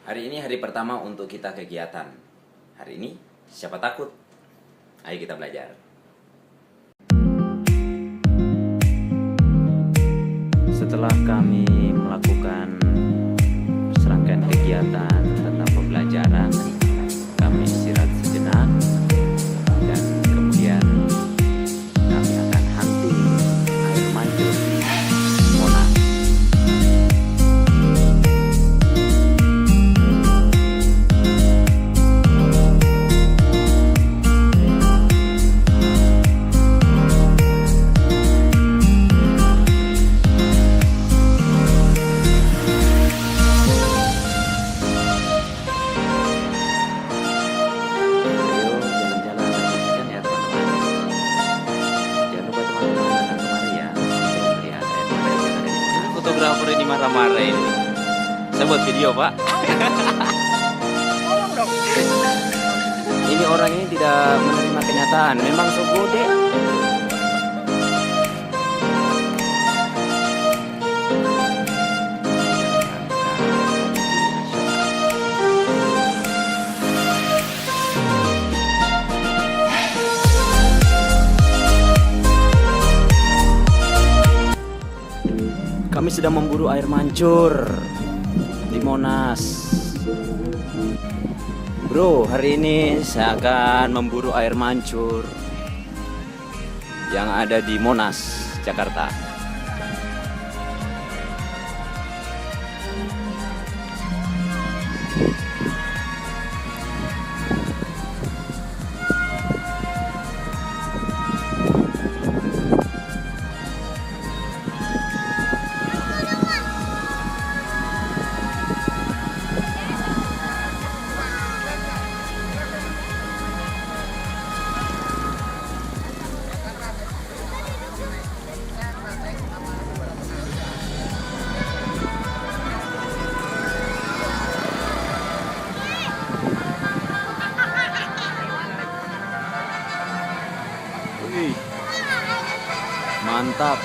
Hari ini hari pertama untuk kita kegiatan. Hari ini siapa takut? Ayo kita belajar. Setelah kami melakukan serangkaian kegiatan tentang pembelajaran, kami istirahat sejenak dan kemudian kami akan hunting air mancur Monas. Fotografer ini marah-marah ini. Saya buat video, Pak. Ini orang ini tidak menerima kenyataan. Memang so gede. Kami sedang memburu air mancur di Monas. Bro, hari ini saya akan memburu air mancur yang ada di Monas, Jakarta. Mantap.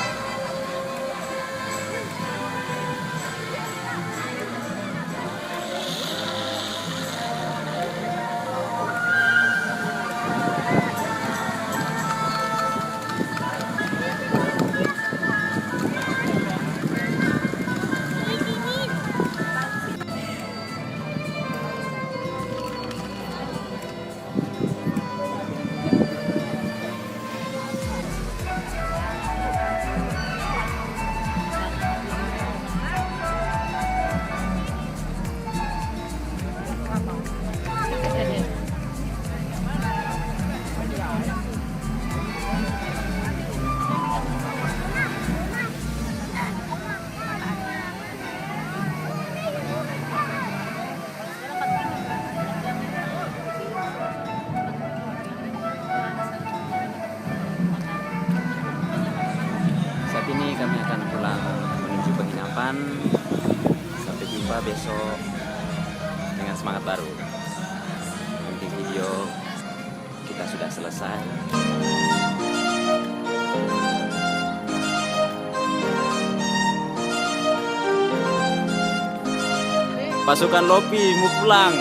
Ini kami akan pulang menuju penginapan. Sampai jumpa besok dengan semangat baru. Nanti video kita sudah selesai. Pasukan Lopi mau pulang.